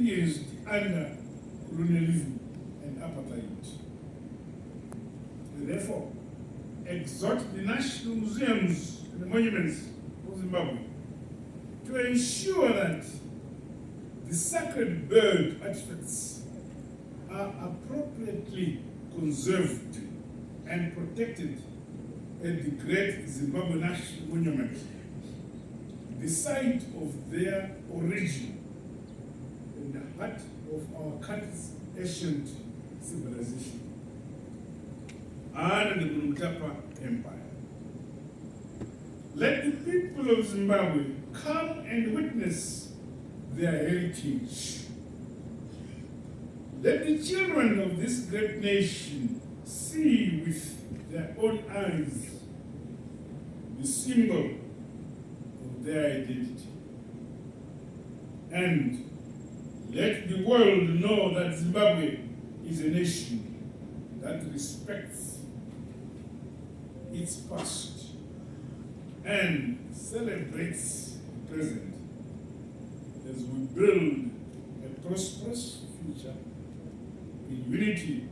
experienced under colonialism and apartheid. Therefore, exhort the national museums and the monuments of Zimbabwe to ensure that the sacred bird artifacts are appropriately conserved and protected at the Great Zimbabwe National Monument, the site of their origin and the heart of our country's ancient civilization under the Mnangagwa Empire. Let the people of Zimbabwe come and witness their heritage. Let the children of this great nation see with their own eyes the symbol of their identity. And let the world know that Zimbabwe is a nation that respects its past and celebrates the present as we build a prosperous future in unity